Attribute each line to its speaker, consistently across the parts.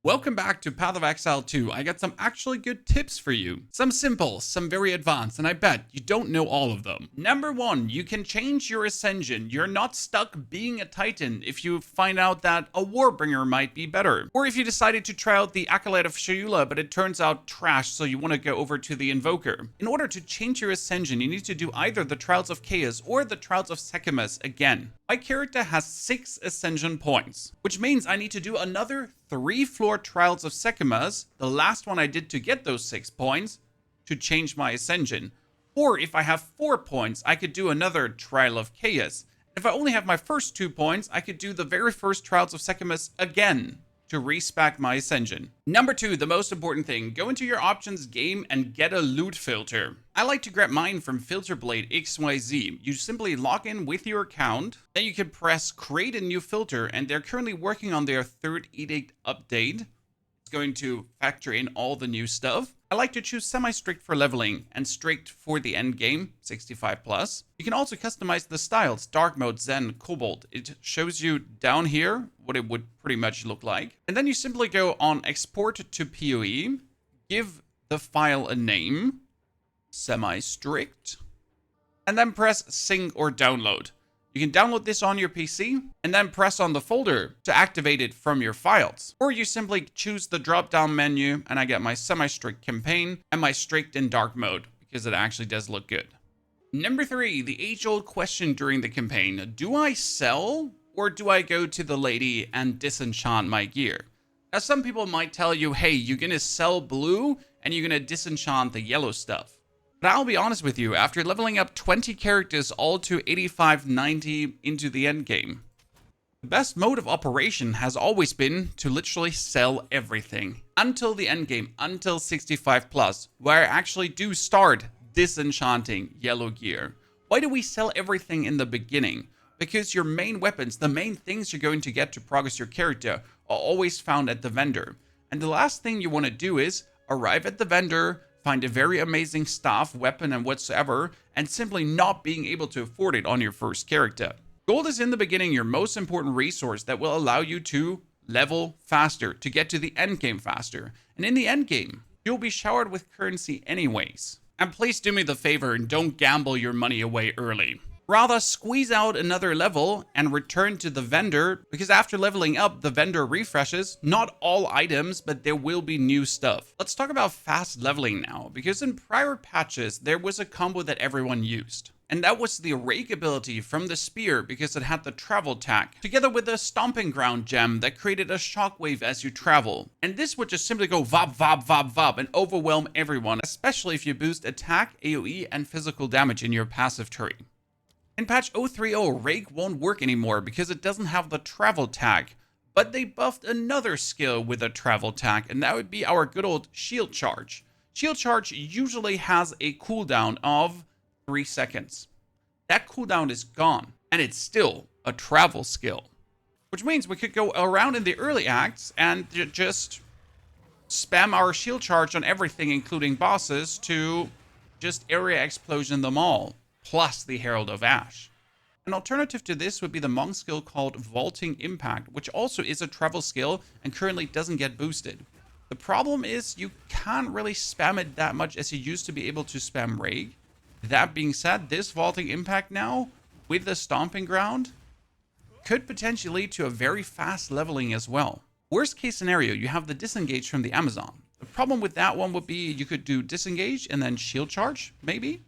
Speaker 1: Welcome back to Path of Exile 2. I got some actually good tips for you. Some simple, some very advanced, and I bet you don't know all of them. Number 1, you can change your Ascension. You're not stuck being a Titan if you find out that a Warbringer might be better. Or if you decided to try out the Acolyte of Sheula, but it turns out trash, so you want to go over to the Invoker. In order to change your Ascension, you need to do either the Trials of Chaos or the Trials of Sechemus again. My character has 6 Ascension points, which means I need to do another 3 floor Trials of Sechemus, the last one I did to get those 6 points, to change my Ascension. Or if I have 4 points, I could do another Trial of Chaos. If I only have my first 2 points, I could do the very first Trials of Sechemus again to respec my Ascension. Number 2, the most important thing, go into your options game and get a loot filter. I like to grab mine from Filterblade XYZ. You simply log in with your account, then you can press create a new filter, and they're currently working on their Third Edict update. It's going to factor in all the new stuff. I like to choose semi-strict for leveling and strict for the end game, 65+. You can also customize the styles, dark mode, zen, cobalt. It shows you down here what it would pretty much look like. And then you simply go on export to POE, give the file a name, semi-strict, and then press sync or download. You can download this on your PC and then press on the folder to activate it from your files. Or you simply choose the drop-down menu and I get my semi-strict campaign and my strict and dark mode because it actually does look good. Number 3, the age-old question during the campaign. Do I sell or do I go to the lady and disenchant my gear? Now some people might tell you, hey, you're gonna sell blue and you're gonna disenchant the yellow stuff. But I'll be honest with you, after leveling up 20 characters all to 85-90 into the endgame, the best mode of operation has always been to literally sell everything until the endgame, until 65+, where I actually do start disenchanting yellow gear. Why do we sell everything in the beginning? Because your main weapons, the main things you're going to get to progress your character, are always found at the vendor. And the last thing you want to do is arrive at the vendor, find a very amazing staff, weapon, and whatsoever, and simply not being able to afford it on your first character. Gold is in the beginning your most important resource that will allow you to level faster, to get to the endgame faster. And in the endgame, you'll be showered with currency anyways. And please do me the favor and don't gamble your money away early. Rather, squeeze out another level and return to the vendor, because after leveling up, the vendor refreshes, not all items, but there will be new stuff. Let's talk about fast leveling now, because in prior patches, there was a combo that everyone used. And that was the rake ability from the spear, because it had the travel tack, together with the stomping ground gem that created a shockwave as you travel. And this would just simply go vop, vop, vop, vop, and overwhelm everyone, especially if you boost attack, AoE, and physical damage in your passive tree. In patch 030, Rake won't work anymore because it doesn't have the travel tag, but they buffed another skill with a travel tag, and that would be our good old shield charge. Shield charge usually has a cooldown of 3 seconds. That cooldown is gone, and it's still a travel skill, which means we could go around in the early acts and just spam our shield charge on everything, including bosses, to just area explosion them all. Plus the Herald of Ash. An alternative to this would be the monk skill called Vaulting Impact, which also is a travel skill and currently doesn't get boosted. The problem is you can't really spam it that much as you used to be able to spam Rake. That being said, this Vaulting Impact now, with the Stomping Ground, could potentially lead to a very fast leveling as well. Worst case scenario, you have the Disengage from the Amazon. The problem with that one would be you could do Disengage and then Shield Charge, maybe?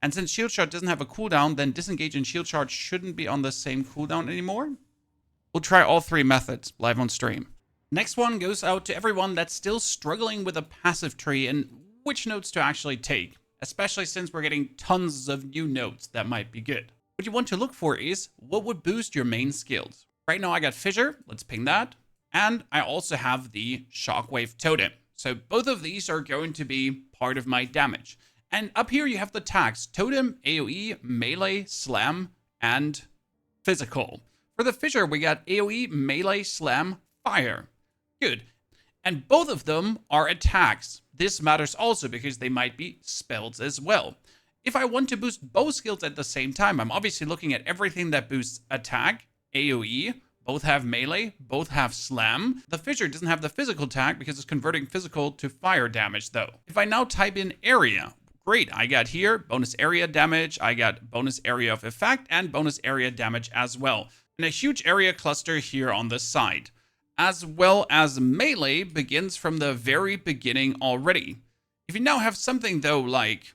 Speaker 1: And since Shield Charge doesn't have a cooldown, then Disengage and Shield Charge shouldn't be on the same cooldown anymore. We'll try all 3 methods live on stream. Next one goes out to everyone that's still struggling with a passive tree and which notes to actually take, especially since we're getting tons of new notes that might be good. What you want to look for is what would boost your main skills. Right now I got Fissure, let's ping that. And I also have the Shockwave Totem. So both of these are going to be part of my damage. And up here you have the tags, Totem, AoE, Melee, Slam, and Physical. For the Fissure, we got AoE, Melee, Slam, Fire. Good. And both of them are attacks. This matters also because they might be spells as well. If I want to boost both skills at the same time, I'm obviously looking at everything that boosts attack, AoE, both have melee, both have slam. The fissure doesn't have the physical tag because it's converting physical to fire damage though. If I now type in area, great, I got here bonus area damage, I got bonus area of effect, and bonus area damage as well. And a huge area cluster here on the side. As well as melee begins from the very beginning already. If you now have something though like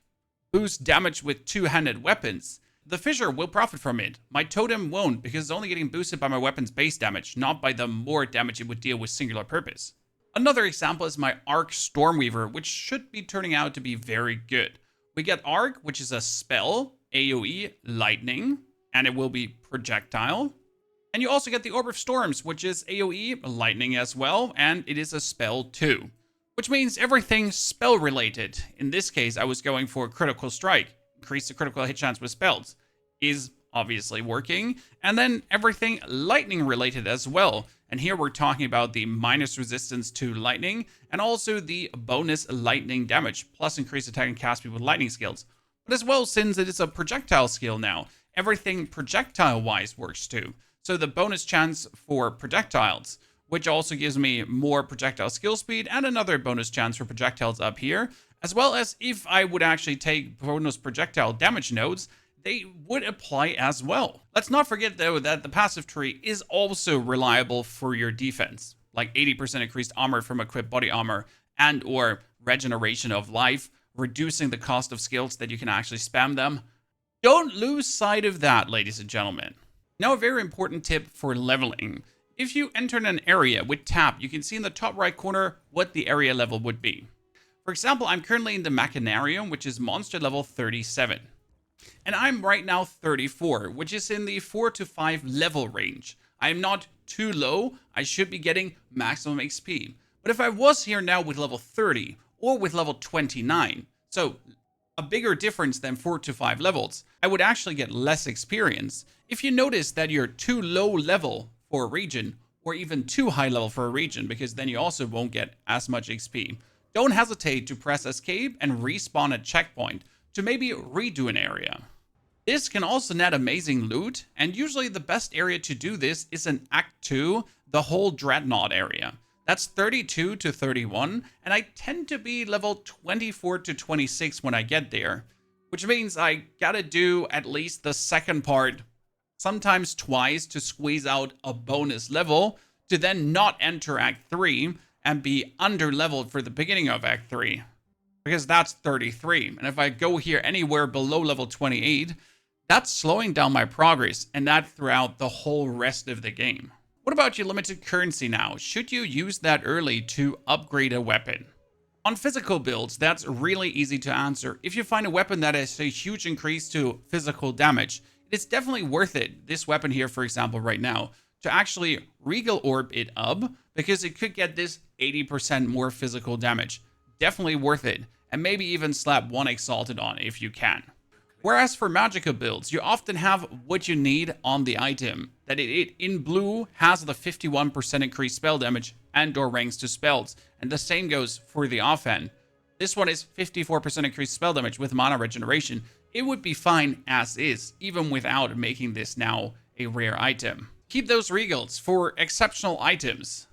Speaker 1: boost damage with two-handed weapons, the fissure will profit from it. My totem won't because it's only getting boosted by my weapon's base damage, not by the more damage it would deal with singular purpose. Another example is my Arc Stormweaver, which should be turning out to be very good. We get Arc, which is a spell, AoE, lightning, and it will be projectile. And you also get the Orb of Storms, which is AoE, lightning as well, and it is a spell too. Which means everything spell related. In this case, I was going for Critical Strike. Increase the critical hit chance with spells is obviously working. And then everything lightning related as well. And here we're talking about the minus resistance to lightning and also the bonus lightning damage, plus increased attack and cast speed with lightning skills. But as well, since it is a projectile skill now, everything projectile wise works too. So the bonus chance for projectiles, which also gives me more projectile skill speed and another bonus chance for projectiles up here, as well as if I would actually take bonus projectile damage nodes, they would apply as well. Let's not forget though that the passive tree is also reliable for your defense, like 80% increased armor from equipped body armor and or regeneration of life, reducing the cost of skills that you can actually spam them. Don't lose sight of that, ladies and gentlemen. Now a very important tip for leveling. If you enter an area with tap, you can see in the top right corner what the area level would be. For example, I'm currently in the Machinarium, which is monster level 37. And I'm right now 34, which is in the 4 to 5 level range. I am not too low. I should be getting maximum XP. But if I was here now with level 30 or with level 29, so a bigger difference than 4 to 5 levels, I would actually get less experience. If you notice that you're too low level for a region or even too high level for a region, because then you also won't get as much XP. Don't hesitate to press escape and respawn at checkpoint to maybe redo an area. This can also net amazing loot, and usually the best area to do this is in Act 2, the whole Dreadnought area. That's 32 to 31, and I tend to be level 24 to 26 when I get there, which means I gotta do at least the second part, sometimes twice, to squeeze out a bonus level, to then not enter Act 3 and be under-leveled for the beginning of Act 3. Because that's 33. And if I go here anywhere below level 28, that's slowing down my progress, and that throughout the whole rest of the game. What about your limited currency now? Should you use that early to upgrade a weapon? On physical builds, that's really easy to answer. If you find a weapon that has a huge increase to physical damage, it's definitely worth it, this weapon here, for example, right now, to actually Regal Orb it up, because it could get this 80% more physical damage. Definitely worth it, and maybe even slap one Exalted on if you can. Whereas for Magicka builds, you often have what you need on the item. That it in blue has the 51% increased spell damage and or ranks to spells, and the same goes for the offhand. This one is 54% increased spell damage with mana regeneration. It would be fine as is, even without making this now a rare item. Keep those regals for exceptional items.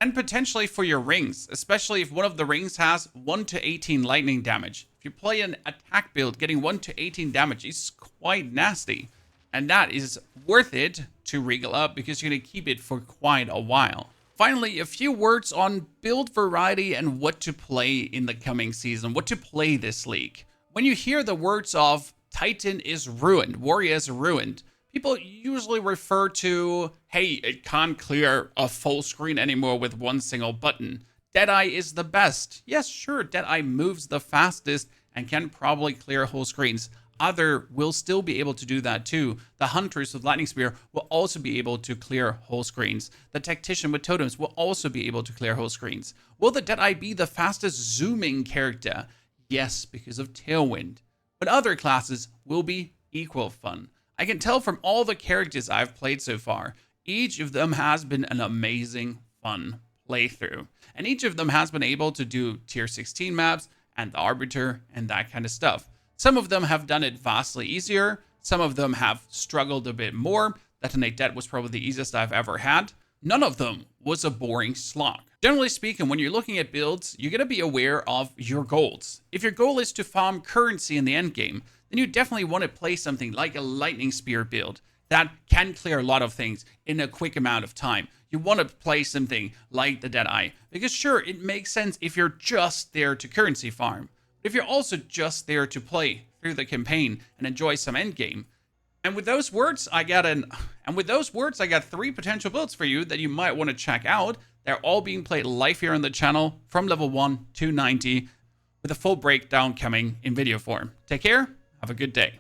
Speaker 1: And potentially for your rings, especially if one of the rings has 1 to 18 lightning damage. If you play an attack build, getting 1 to 18 damage is quite nasty. And that is worth it to regal up because you're going to keep it for quite a while. Finally, a few words on build variety and what to play in the coming season, what to play this league. When you hear the words of Titan is ruined, Warrior is ruined, people usually refer to, hey, it can't clear a full screen anymore with one single button. Deadeye is the best. Yes, sure, Deadeye moves the fastest and can probably clear whole screens. Other will still be able to do that too. The Hunters with Lightning Spear will also be able to clear whole screens. The Tactician with Totems will also be able to clear whole screens. Will the Deadeye be the fastest zooming character? Yes, because of Tailwind. But other classes will be equal fun. I can tell from all the characters I've played so far, each of them has been an amazing, fun playthrough. And each of them has been able to do tier 16 maps and the Arbiter and that kind of stuff. Some of them have done it vastly easier. Some of them have struggled a bit more. Detonate Dead was probably the easiest I've ever had. None of them was a boring slog. Generally speaking, when you're looking at builds, you're going to be aware of your goals. If your goal is to farm currency in the endgame, then you definitely want to play something like a Lightning Spear build that can clear a lot of things in a quick amount of time. You want to play something like the Deadeye, because sure, it makes sense if you're just there to currency farm. But if you're also just there to play through the campaign and enjoy some endgame, and with those words, I got 3 potential builds for you that you might want to check out. They're all being played live here on the channel from level 1 to 90, with a full breakdown coming in video form. Take care, have a good day.